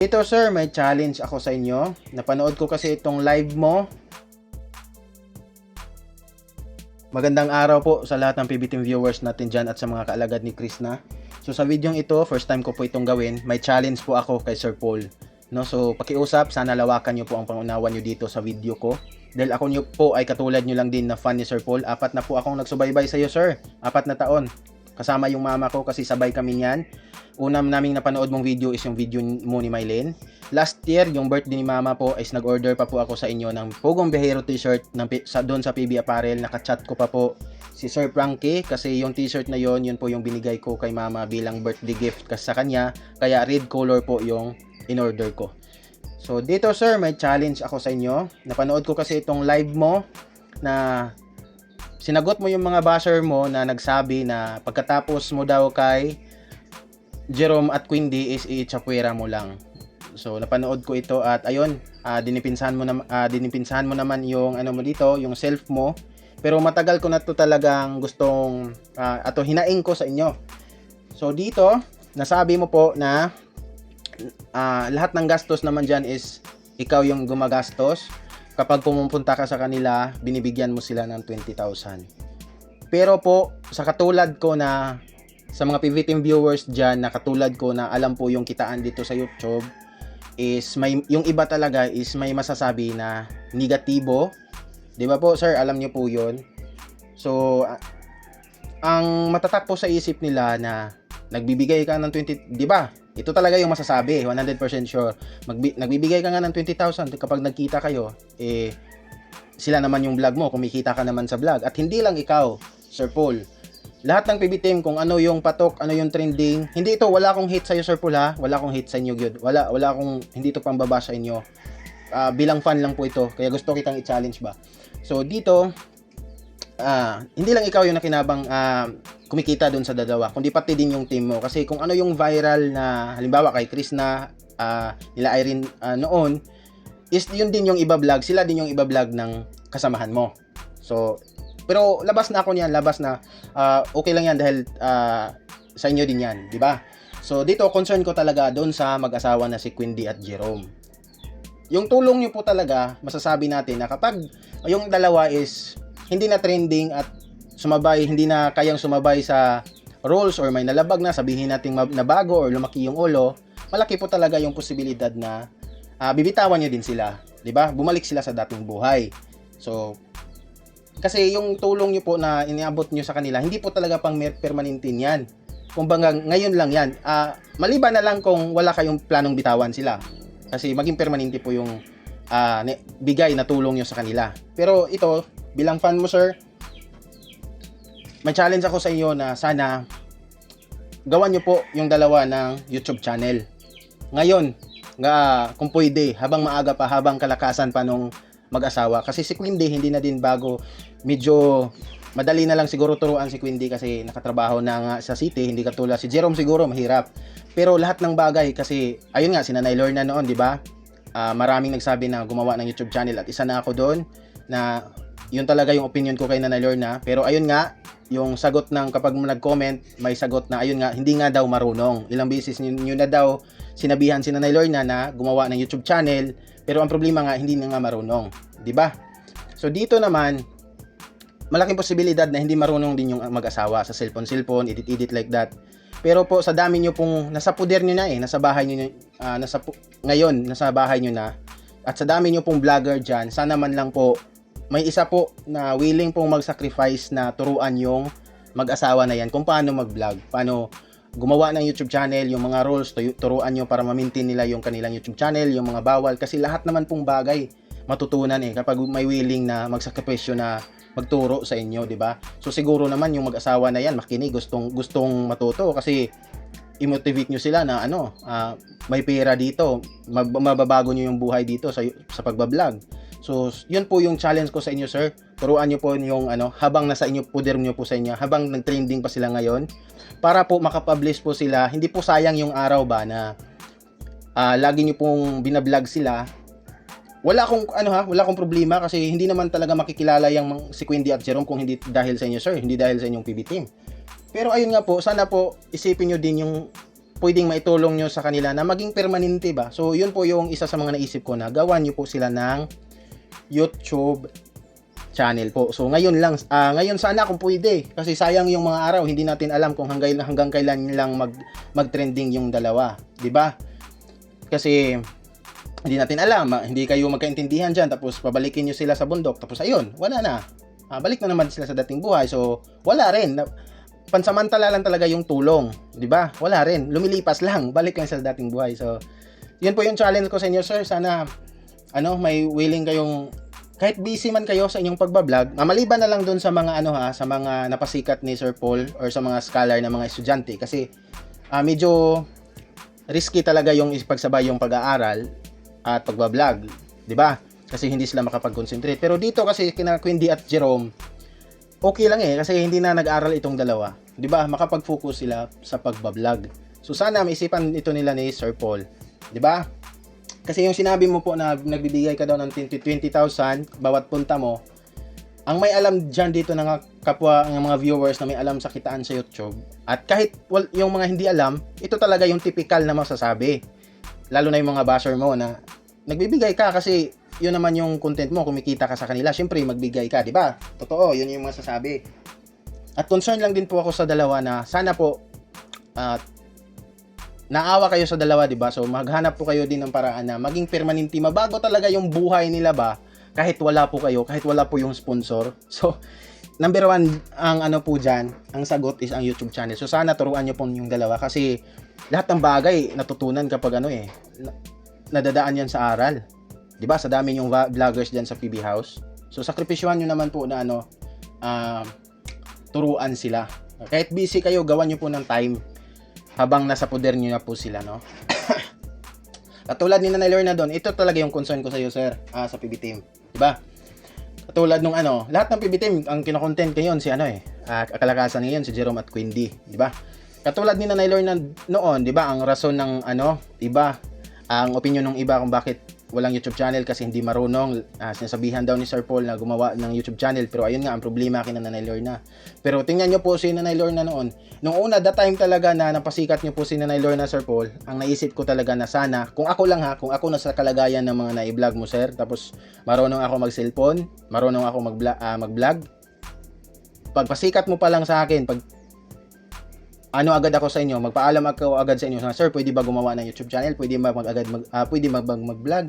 Ito sir, may challenge ako sa inyo. Napanood ko kasi itong live mo. Magandang araw po sa lahat ng PB Team viewers natin dyan at sa mga kaalagad ni Krishna. So sa video ito, first time ko po itong gawin. May challenge po ako kay Sir Paul. No, so pakiusap, sana lawakan nyo po ang pangunawa nyo dito sa video ko. Dahil ako nyo po ay katulad nyo lang din na fan ni Sir Paul. 4 na po akong nagsubaybay sa iyo sir. 4 na taon. Kasama yung mama ko kasi sabay kami niyan. Unang naming napanood mong video is yung video mo ni Mylene. Last year, yung birthday ni mama po is nag-order pa po ako sa inyo ng Pugong Behero t-shirt doon sa PB Apparel. Nakachat ko pa po si Sir Frankie kasi yung t-shirt na yon, yun po yung binigay ko kay mama bilang birthday gift sa kanya. Kaya red color po yung in-order ko. So dito sir, may challenge ako sa inyo. Napanood ko kasi itong live mo na sinagot mo yung mga basher mo na nagsabi na pagkatapos mo daw kay Jerome at Quindy is i-chapwera mo lang. So napanood ko ito at ayun, dinipinsahan mo naman yung ano mo dito, yung self mo. Pero matagal ko na to talagang gustong ato hinaing ko sa inyo. So dito, nasabi mo po na lahat ng gastos naman diyan is ikaw yung gumagastos. Kapag pumupunta ka sa kanila, binibigyan mo sila ng 20,000. Pero po, sa katulad ko na sa mga PV Team viewers dyan na katulad ko na alam po yung kitaan dito sa YouTube is yung iba talaga is may masasabi na negatibo. Di ba po sir, alam niyo po yun. So ang matatak po sa isip nila na nagbibigay ka ng 20, di ba? Ito talaga yung masasabi, 100% sure. Nagbibigay ka nga ng 20,000 kapag nagkita kayo, sila naman yung vlog mo, kumikita ka naman sa vlog. At hindi lang ikaw, Sir Paul. Lahat ng PB Team, kung ano yung patok, ano yung trending, hindi ito, wala akong hate sa iyo Sir Paul ha, wala akong hate sa inyo gyud. Wala akong, hindi ito pambaba sa inyo. Bilang fan lang po ito, kaya gusto kitang i-challenge ba. So dito, hindi lang ikaw yung nakinabang kumikita dun sa dalawa, kundi pati din yung team mo. Kasi kung ano yung viral na, halimbawa kay Krishna, nila Irene noon, is yun din yung iba-vlog, sila din yung iba-vlog ng kasamahan mo. So, pero labas na ako niyan, labas na okay lang yan dahil sa inyo din yan, di ba? So dito concern ko talaga doon sa mag-asawa na si Quindy at Jerome. Yung tulong niyo po talaga, masasabi natin na kapag yung dalawa is hindi na trending at sumabay, hindi na kayang sumabay sa rules or may nalabag na, sabihin natin na bago or lumaki yung ulo, malaki po talaga yung posibilidad na bibitawan niyo din sila, di ba? Bumalik sila sa dating buhay. So kasi yung tulong nyo po na iniabot nyo sa kanila, hindi po talaga pang permanentin yan. Kumbaga, ngayon lang yan. Maliban na lang kung wala kayong planong bitawan sila. Kasi maging permanente po yung bigay na tulong nyo sa kanila. Pero ito, bilang fan mo sir, may challenge ako sa inyo na sana gawan nyo po yung dalawa ng YouTube channel. Ngayon, kung pwede, habang maaga pa, habang kalakasan pa nung mag-asawa. Kasi si Quindy hindi na din bago, medyo madali na lang siguro turuan si Quindy kasi nakatrabaho na nga sa city, hindi katulad si Jerome siguro mahirap. Pero lahat ng bagay kasi ayun nga si Nanay Lorna noon, di ba? Maraming nagsabi na gumawa ng YouTube channel at isa na ako doon na yun talaga yung opinion ko kay Nanay Lorna. Pero ayun nga, yung sagot ng kapag nag-comment, may sagot na ayun nga, hindi nga daw marunong. Ilang beses nyo na daw sinabihan si Nanay Lorna na gumawa ng YouTube channel, pero ang problema nga, hindi na nga marunong. Di ba? So dito naman, malaking posibilidad na hindi marunong din yung mag-asawa sa cellphone, edit like that. Pero po sa dami nyo pong, nasa puder nyo na nasa bahay nyo, ngayon, nasa bahay nyo na, at sa dami nyo pong vlogger dyan, sana man lang po, may isa po na willing pong mag-sacrifice na turuan yung mag-asawa na yan kung paano mag-vlog, paano gumawa ng YouTube channel, yung mga rules, turuan nyo para ma-maintain nila yung kanilang YouTube channel, yung mga bawal, kasi lahat naman pong bagay matutunan kapag may willing na magsakripisyo na magturo sa inyo, di ba? So siguro naman yung mag-asawa na yan, makinig, gustong matuto kasi i-motivate nyo sila na may pera dito, mababago nyo yung buhay dito sa pagbablog. So yun po yung challenge ko sa inyo sir. Turuan nyo po yung habang nasa inyo, puder nyo po sa inyo, habang nag-trending pa sila ngayon, para po makapublish po sila, hindi po sayang yung araw ba na lagi nyo pong binablog sila. Wala akong problema kasi hindi naman talaga makikilala yung si Quindy at Jerome kung hindi dahil sa inyo sir, hindi dahil sa inyong PB Team. Pero ayun nga po, sana po isipin nyo din yung pwedeng maitulong nyo sa kanila na maging permanente ba. So yun po yung isa sa mga naisip ko na gawan nyo po sila ng YouTube channel po. So ngayon sana kung pwede, kasi sayang yung mga araw, hindi natin alam kung hanggang kailan lang mag-trending yung dalawa, 'di ba? Kasi hindi natin alam, hindi kayo magkaintindihan diyan, tapos pabalikin niyo sila sa bundok, tapos ayun, wala na. Balik na naman sila sa dating buhay. So wala rin. Pansamantala lang talaga yung tulong, 'di ba? Wala rin, lumilipas lang, balik lang sa dating buhay. So yun po yung challenge ko sa inyo, sir. Sana may willing kayong, kahit busy man kayo sa inyong pagbablog, maliban na lang doon sa mga sa mga napasikat ni Sir Paul or sa mga scholar na mga estudyante, kasi medyo risky talaga yung ipagsabay yung pag-aaral at pagbablog, 'di ba? Kasi hindi sila makapag-concentrate. Pero dito kasi kina Quindy at Jerome, okay lang kasi hindi na nag-aral itong dalawa, 'di ba? Makapag-focus sila sa pagbablog. So sana maisipan ito nila ni Sir Paul, 'di ba? Kasi yung sinabi mo po na nagbibigay ka daw ng 20,000 bawat punta mo, ang may alam diyan dito ng kapwa ng mga viewers na may alam sa kitaan sa YouTube, at kahit yung mga hindi alam, ito talaga yung typical na masasabi. Lalo na yung mga basher mo na nagbibigay ka kasi yun naman yung content mo, kumikita ka sa kanila, syempre magbigay ka, di ba? Totoo, yun yung masasabi. At concern lang din po ako sa dalawa na sana po naawa kayo sa dalawa, di ba? So maghanap po kayo din ng paraan na maging permanente, mabago talaga yung buhay nila ba, kahit wala po kayo, kahit wala po yung sponsor. So number one, ang po dyan, ang sagot is ang YouTube channel. So sana turuan nyo po yung dalawa, kasi lahat ng bagay natutunan kapag nadadaan yan sa aral. 'Di ba? Sa dami yung vloggers diyan sa PB House. So sakripisyohan niyo naman po na turuan sila. Kahit busy kayo, gawan niyo po ng time habang nasa poder niyo na po sila, no? Katulad ni Nanay Lorna doon, ito talaga yung concern ko sa iyo, sir, sa PB team. 'Di ba? Katulad nung lahat ng PB team ang kino-content ngayon si kalakasan ngayon si Jerome at Quindy, 'di ba? Katulad ni Nanay Lorna noon, 'di ba? Ang rason ng iba, ang opinion ng iba kung bakit walang YouTube channel kasi hindi marunong. Sinasabihan daw ni Sir Paul na gumawa ng YouTube channel, pero ayun nga ang problema kina Nanay Lorna. Pero tingnan nyo po si Nanay Lorna noon. Nung una, that time talaga na napasikat nyo po si Nanay Lorna, Sir Paul, ang naisip ko talaga na sana, kung ako lang kung ako nasa kalagayan ng mga na-vlog mo, sir, tapos marunong ako mag-cellphone, marunong ako mag-vlog, pagpasikat mo pa lang sa akin, agad ako sa inyo, magpaalam ako agad sa inyo, sir, pwede ba gumawa ng YouTube channel? Pwede ba pwede mag-vlog?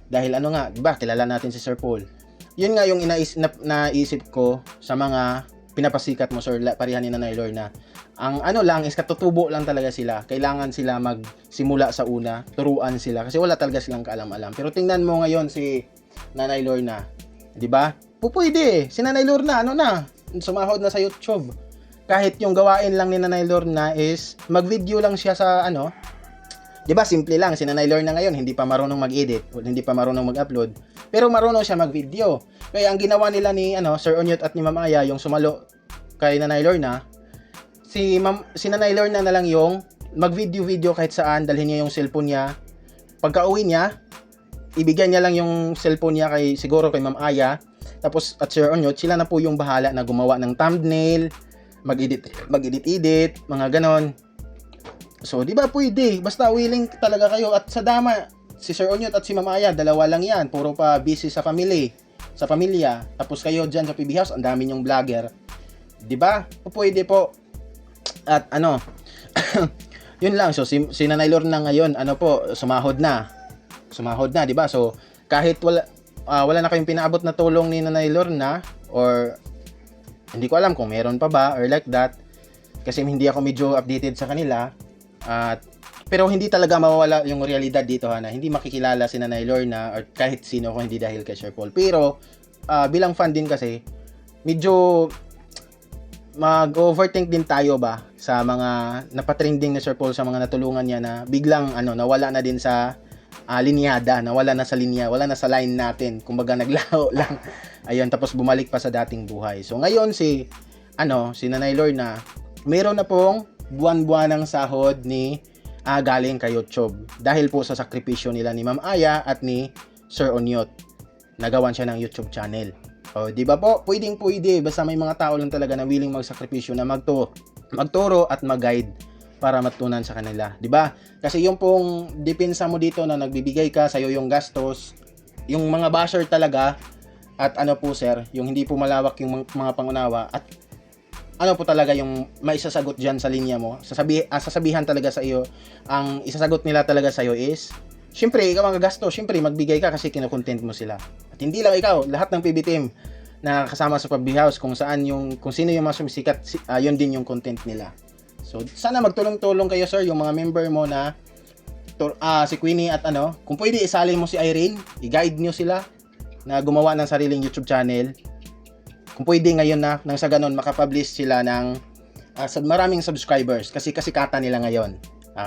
Dahil diba, kilala natin si Sir Paul. Yun nga yung naisip ko sa mga pinapasikat mo, sir, pareha ni Nanay Lorna. Ang lang is katutubo lang talaga sila. Kailangan sila magsimula sa una, turuan sila kasi wala talaga silang kaalam-alam. Pero tingnan mo ngayon si Nanay Lorna, 'di ba? Pwede. Si Nanay Lorna sumahod na sa YouTube. Kahit yung gawain lang ni Nanay Lorna is mag-video lang siya sa 'di ba? Simple lang. Si Nanay Lorna ngayon hindi pa marunong mag-edit, hindi pa marunong mag-upload, pero marunong siya mag-video. Kaya ang ginawa nila ni Sir Onyot at ni Ma'am Aya, yung sumalo kay Nanay Lorna, si Nanay Lorna na lang yung mag-video kahit saan, dalhin niya yung cellphone niya. Pagka-uwi niya, ibigyan niya lang yung cellphone niya siguro kay Ma'am Aya, tapos at Sir Onyot, sila na po yung bahala na gumawa ng thumbnail, mag-edit, mga ganon. So, di ba pwede? Basta willing talaga kayo. At sa dama, si Sir Onyot at si Ma'am Aya, dalawa lang yan. Puro pa busy sa pamilya. Tapos kayo dyan sa PB House, ang dami nyong vlogger. Di ba? Pwede po. At yun lang. So, si Nanay Lorna ngayon, sumahod na, di ba? So, kahit wala na kayong pinaabot na tulong ni Nanay Lorna, or hindi ko alam kung meron pa ba or like that, kasi hindi ako medyo updated sa kanila, pero hindi talaga mawawala yung realidad dito na hindi makikilala si Nanay Lorna or kahit sino kung hindi dahil kay Sir Paul. Pero bilang fan din kasi, medyo mag-overthink din tayo ba sa mga napatrending ni Sir Paul, sa mga natulungan niya na biglang nawala na din sa linyada, nawala na sa linya, wala na sa line natin, kumbaga naglaho lang. Ayun, tapos bumalik pa sa dating buhay. So ngayon si Nanay Lorna, meron na pong buwan-buwanang sahod ni galing kay YouTube dahil po sa sakripisyo nila ni Ma'am Aya at ni Sir Onyot. Nagawan siya ng YouTube channel. O, di ba po? Pwede. Basta may mga tao lang talaga na willing magsakripisyo na magturo at mag-guide para matutunan sa kanila, 'di ba? Kasi yung pong depensa mo dito na nagbibigay ka sa yung gastos, yung mga basher talaga at ano po sir, yung hindi po malawak yung mga pangunawa at ano po talaga yung maisasagot diyan sa linya mo. Sasabihan talaga sa iyo, ang isasagot nila talaga sa iyo is syempre ikaw ang gagastos, syempre magbigay ka kasi kino-content mo sila. At hindi lang ikaw, lahat ng PB team na kasama sa PUBG House kung sino yung mga sumisikat, yun din yung content nila. So sana magtulong-tulong kayo sir, yung mga member mo na si Queenie at ano, kung pwede isali mo si Irene, i-guide nyo sila na gumawa ng sariling YouTube channel. Kung pwede ngayon na nang sa ganun makapublish sila ng maraming subscribers kasi kasikatan nila ngayon.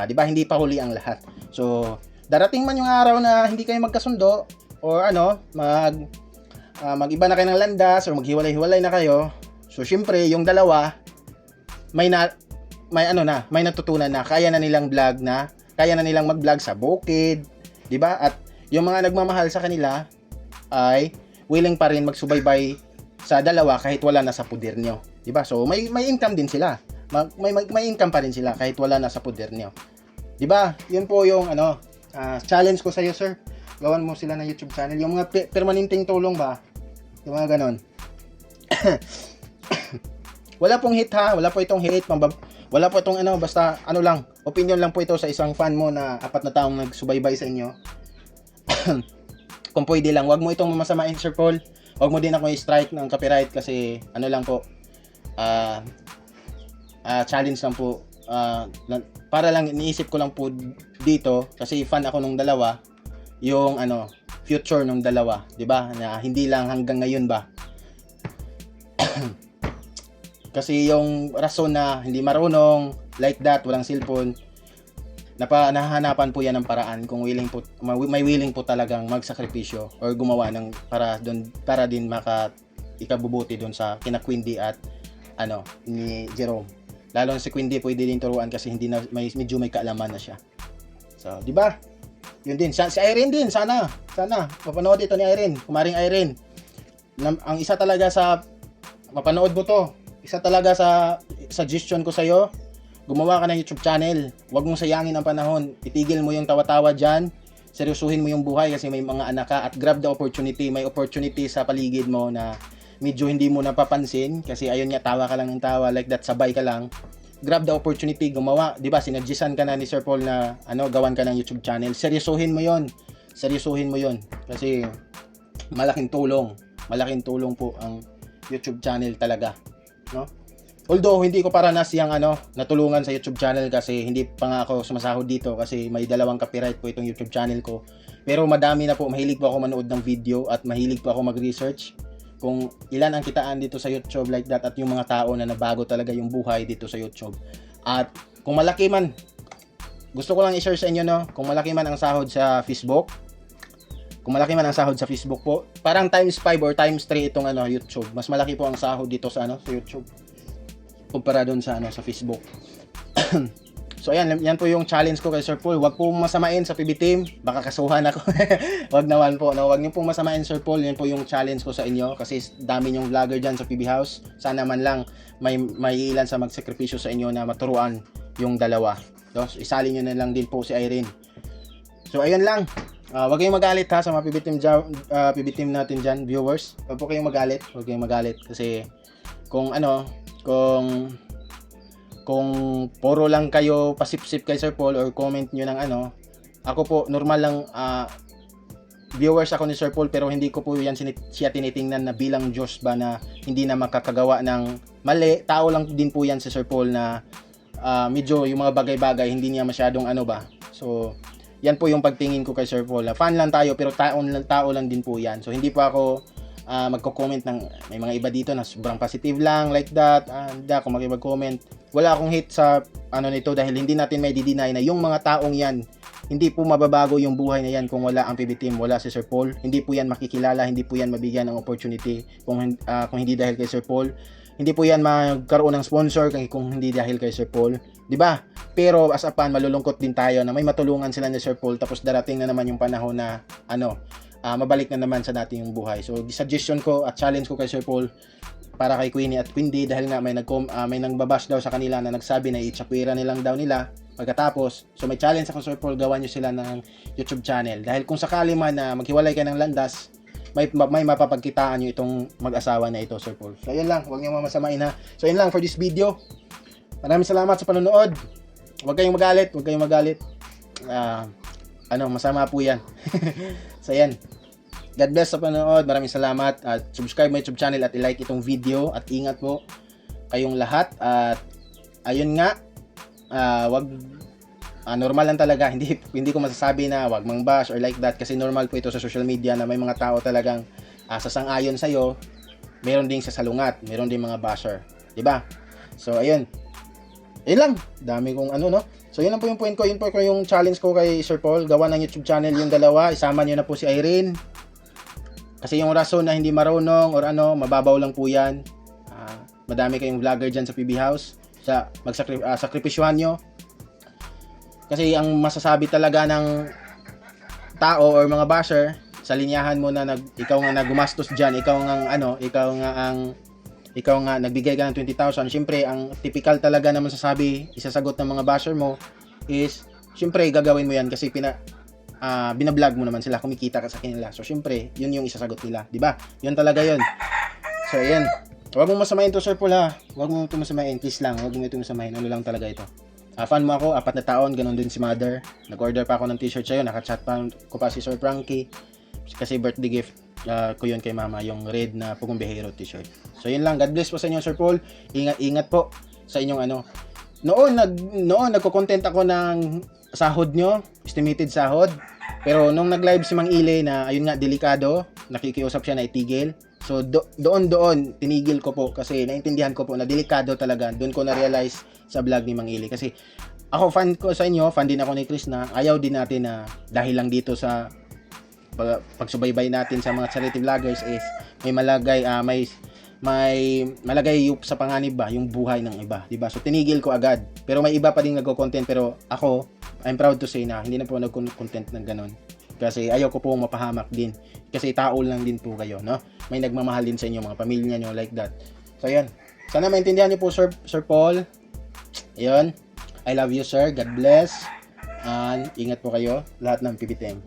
'Di ba? Hindi pa huli ang lahat. So darating man yung araw na hindi kayo magkasundo or ano, mag-iba na kayo ng landas or maghiwalay-hiwalay na kayo. So syempre, yung dalawa may natutunan na kaya na nilang mag-vlog sa bukid, 'di ba? At yung mga nagmamahal sa kanila ay willing pa rin magsubaybay sa dalawa kahit wala na sa puder nyo, 'di ba? So may income din sila. May income pa rin sila kahit wala na sa puder nyo. 'Di ba? Yun po yung challenge ko sa iyo, sir. Gawan mo sila ng YouTube channel. Yung mga permanenteng tulong ba? Yung mga ganon. Wala pong hate ha, wala po itong hate, wala po itong basta lang, opinion lang po ito sa isang fan mo na 4 na taong nagsubaybay sa inyo. Kung pwede lang, wag mo itong masamain, Sir Paul. Wag mo din ako i-strike ng copyright kasi lang po, challenge lang po, para lang iniisip ko lang po dito kasi fan ako nung dalawa, yung future nung dalawa, 'di ba? Na hindi lang hanggang ngayon ba. Kasi yung rason na hindi marunong, like that, walang cellphone, nahahanapan po yan ng paraan kung may willing po talagang magsakripisyo or gumawa ng para din ikabubuti doon sa kina Quindy at ni Jerome. Lalo na si Quindy pwede din turuan kasi medyo may kaalaman na siya. So, di ba? Yun din. Si Irene din, sana mapanood ito ni Irene, kumaring Irene. Ang isa talaga sa mapanood mo to, isa talaga sa suggestion ko sa iyo, gumawa ka ng YouTube channel. Huwag mong sayangin ang panahon. Itigil mo yung tawa-tawa dyan. Seryosuhin mo yung buhay kasi may mga anak ka at grab the opportunity. May opportunity sa paligid mo na medyo hindi mo napapansin kasi ayun nga, tawa ka lang ng tawa, like that, sabay ka lang. Grab the opportunity, gumawa. Diba, sinadjisan ka na ni Sir Paul na gawan ka ng YouTube channel. Seryosuhin mo yon. Kasi malaking tulong po ang YouTube channel talaga, no? Although hindi ko paranas yung natulungan sa YouTube channel kasi hindi pa nga ako sumasahod dito kasi may 2 copyright po itong YouTube channel ko. Pero madami na po, mahilig po ako manood ng video at mahilig po ako mag-research kung ilan ang kitaan dito sa YouTube, like that, at yung mga tao na nabago talaga yung buhay dito sa YouTube. At kung malaki man, gusto ko lang i-share sa inyo, kung malaki man ang sahod sa Facebook, po, parang times 5 or times 3 itong YouTube. Mas malaki po ang sahod dito sa sa YouTube kumpara doon sa Facebook. So ayan, yan po yung challenge ko kay Sir Paul. Wag po masamain sa PB team, baka kasuhan ako. Wag naman po, no. Wag niyo po masamain, Sir Paul. Yan po yung challenge ko sa inyo kasi dami yung vlogger diyan sa PB House. Sana man lang may ilan sa magsakripisyo sa inyo na maturuan yung dalawa. So, isali niyo na lang din po si Irene. So ayun lang. Wag kayong magalit ha sa mga PB team natin diyan, viewers. Wag po kayong magalit kasi kung puro lang kayo pasipsip kay Sir Paul or comment nyo ng ako po normal lang, viewers ako ni Sir Paul, pero hindi ko po yan siya tinitingnan na bilang Diyos ba na hindi na makakagawa ng mali. Tao lang din po yan si Sir Paul na medyo yung mga bagay-bagay hindi niya masyadong so yan po yung pagtingin ko kay Sir Paul. Fan lang tayo pero tao lang din po yan. So hindi po ako magko-comment ng may mga iba dito na sobrang positive lang, like that. Hindi ako makipag-comment. Wala akong hate sa nito dahil hindi natin may di-deny na yung mga taong yan, hindi po mababago yung buhay na yan kung wala ang PB team, wala si Sir Paul. Hindi po yan makikilala, hindi po yan mabigyan ng opportunity kung hindi dahil kay Sir Paul. Hindi po yan magkaroon ng sponsor kung hindi dahil kay Sir Paul. 'Di ba? Pero as a fan, malulungkot din tayo na may matulungan sila ni Sir Paul tapos darating na naman yung panahon na mabalik na naman sa dating yung buhay. So, suggestion ko at challenge ko kay Sir Paul, para kay Queenie at Quindy dahil nga may nangbabash daw sa kanila na nagsabi na i-chapwira nilang daw nila pagkatapos. So may challenge ako, Sir Paul, gawan nyo sila ng YouTube channel dahil kung sakali man na maghiwalay kayo ng landas, may mapapagkitaan nyo itong mag-asawa na ito, Sir Paul. So yun lang, huwag nyo mamasamain ha. So yun lang for this video. Maraming salamat sa panonood. Huwag kayong magalit. Masama po yan. So yan. God bless sa panonood. Maraming salamat at subscribe my YouTube channel at i-like itong video at ingat po kayong lahat at ayun nga, normal lang talaga. Hindi ko masasabi na wag mang bash or like that kasi normal po ito sa social media na may mga tao talagang sasang-ayon sa iyo. Meron ding sasalungat, meron ding mga basher, 'di ba? So ayun. Ayun lang. Dami kong no. So yun lang po yung point ko. Yun po yung challenge ko kay Sir Paul. Gawa ng YouTube channel yung dalawa. Isama niyo na po si Irene. Kasi yung rason na hindi marunong or mababaw lang po yan. Madami kayong vlogger dyan sa PB House. Sakripisyuhan nyo. Kasi ang masasabi talaga ng tao or mga basher, sa linyahan mo na ikaw nga gumastos dyan, ikaw nga nagbigay ka ng 20,000. Siyempre, ang typical talaga na masasabi, isasagot ng mga basher mo is, siyempre, gagawin mo yan kasi binablog mo naman sila, kumikita ka sa kanila. So, syempre, yun yung isasagot nila. Diba? Yun talaga yun. So, ayan. Huwag mong masamain to, Sir Paul, ha? Huwag mong ito masamain. Please lang. Huwag mong ito masamain. Ano lang talaga ito. Fan mo ako, 4 na taon. Ganun din si Mother. Nag-order pa ako ng t-shirt sa'yo. Nakachat pa ko pa si Sir Frankie. Kasi birthday gift ko yun kay Mama. Yung red na Pugumbihero t-shirt. So, yun lang. God bless po sa inyo, Sir Paul. Ingat po sa inyong Noon, nagko-content ako ng sahod nyo, estimated sahod. Pero nung nag-live si Mang Ile na ayun nga delikado, nakikiusap siya na itigil. So doon tinigil ko po kasi naintindihan ko po na delikado talaga. Doon ko na-realize sa vlog ni Mang Ile kasi ako fan ko sa inyo, fan din ako ni Chris na ayaw din natin na dahil lang dito sa pagsubaybay natin sa mga charity vloggers is may malagay sa panganib ba yung buhay ng iba, 'di ba? So tinigil ko agad. Pero may iba pa ding nagko-content pero ako I'm proud to say na hindi na po nagko-content ng ganun. Kasi ayaw ko po mapahamak din. Kasi tao lang din po kayo, no? May nagmamahal din sa inyo, mga pamilya nyo like that. So ayan. Sana maintindihan niyo po Sir Paul. Ayun. I love you, sir. God bless. And ingat po kayo lahat ng PB team.